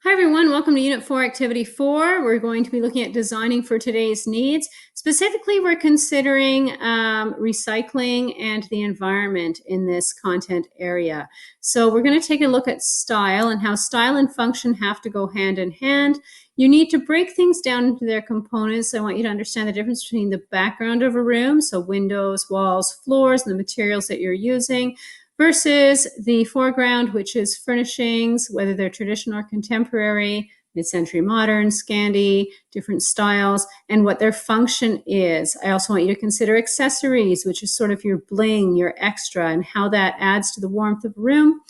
Hi everyone, welcome to Unit 4, Activity 4. We're going to be looking at designing for today's needs. Specifically, we're considering recycling and the environment in this content area. So we're going to take a look at style and how style and function have to go hand in hand. You need to break things down into their components. I want you to understand the difference between the background of a room, so windows, walls, floors, and the materials that you're using, versus the foreground, which is furnishings, whether they're traditional or contemporary, mid-century modern, Scandi, different styles, and what their function is. I also want you to consider accessories, which is sort of your bling, your extra, and how that adds to the warmth of a room,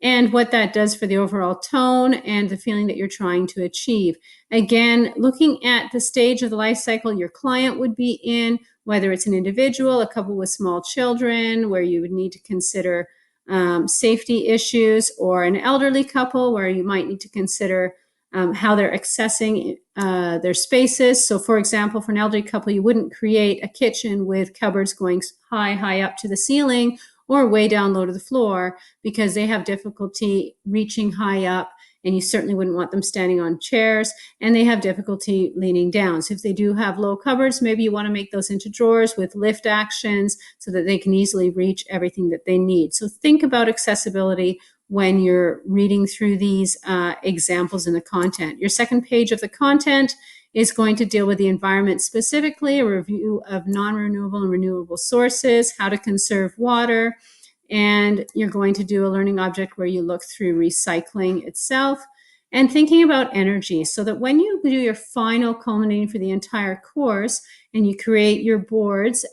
and what that does for the overall tone and the feeling that you're trying to achieve. Again, looking at the stage of the life cycle your client would be in, whether it's an individual, a couple with small children, where you would need to consider safety issues, or an elderly couple where you might need to consider how they're accessing their spaces. So for example, for an elderly couple, you wouldn't create a kitchen with cupboards going high up to the ceiling or way down low to the floor, because they have difficulty reaching high up, and you certainly wouldn't want them standing on chairs, and they have difficulty leaning down. So if they do have low cupboards, maybe you want to make those into drawers with lift actions so that they can easily reach everything that they need. So think about accessibility when you're reading through these examples in the content. Your second page of the content is going to deal with the environment specifically, a review of non-renewable and renewable sources, how to conserve water, and you're going to do a learning object where you look through recycling itself and thinking about energy, so that when you do your final culminating for the entire course and you create your boards,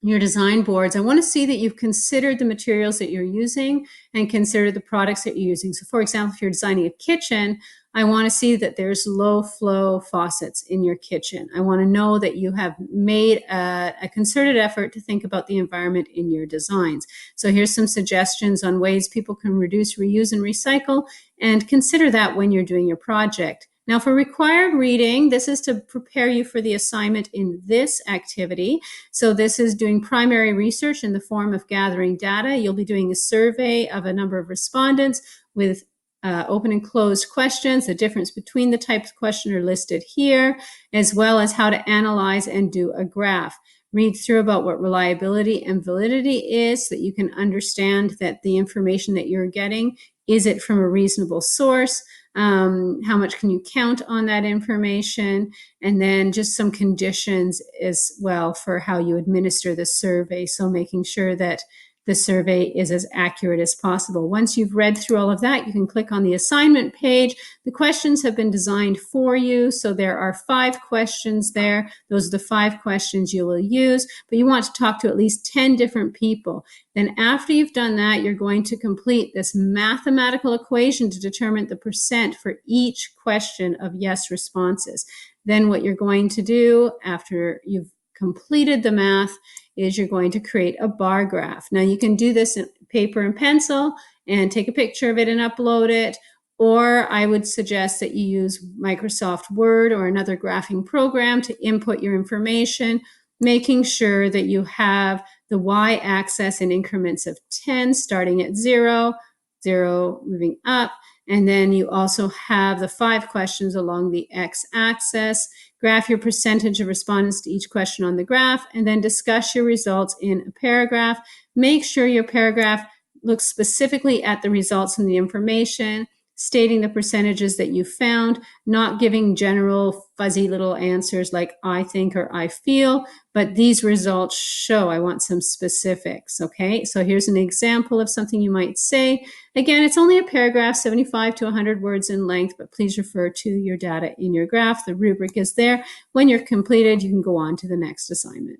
your design boards, I want to see that you've considered the materials that you're using and considered the products that you're using. So for example, if you're designing a kitchen, I want to see that there's low flow faucets in your kitchen. I want to know that you have made a concerted effort to think about the environment in your designs. So here's some suggestions on ways people can reduce, reuse, and recycle, and consider that when you're doing your project. Now for required reading, this is to prepare you for the assignment in this activity. So this is doing primary research in the form of gathering data. You'll be doing a survey of a number of respondents with open and closed questions. The difference between the types of question are listed here, as well as how to analyze and do a graph. Read through about what reliability and validity is, so that you can understand that the information that you're getting, is it from a reasonable source? How much can you count on that information? And then just some conditions as well for how you administer the survey. So making sure that the survey is as accurate as possible. Once you've read through all of that, you can click on the assignment page. The questions have been designed for you. So there are 5 questions there. Those are the 5 questions you will use, but you want to talk to at least 10 different people. Then after you've done that, you're going to complete this mathematical equation to determine the percent for each question of yes responses. Then what you're going to do after you've completed the math is you're going to create a bar graph. Now you can do this in paper and pencil and take a picture of it and upload it, or I would suggest that you use Microsoft Word or another graphing program to input your information, making sure that you have the y-axis in increments of 10, starting at 0, 0 moving up, and then you also have the 5 questions along the x-axis. Graph your percentage of respondents to each question on the graph, and then discuss your results in a paragraph. Make sure your paragraph looks specifically at the results and the information, stating the percentages that you found, not giving general fuzzy little answers like I think or I feel, but these results show. I want some specifics, okay? So here's an example of something you might say. Again, it's only a paragraph, 75 to 100 words in length, but please refer to your data in your graph. The rubric is there. When you're completed, you can go on to the next assignment.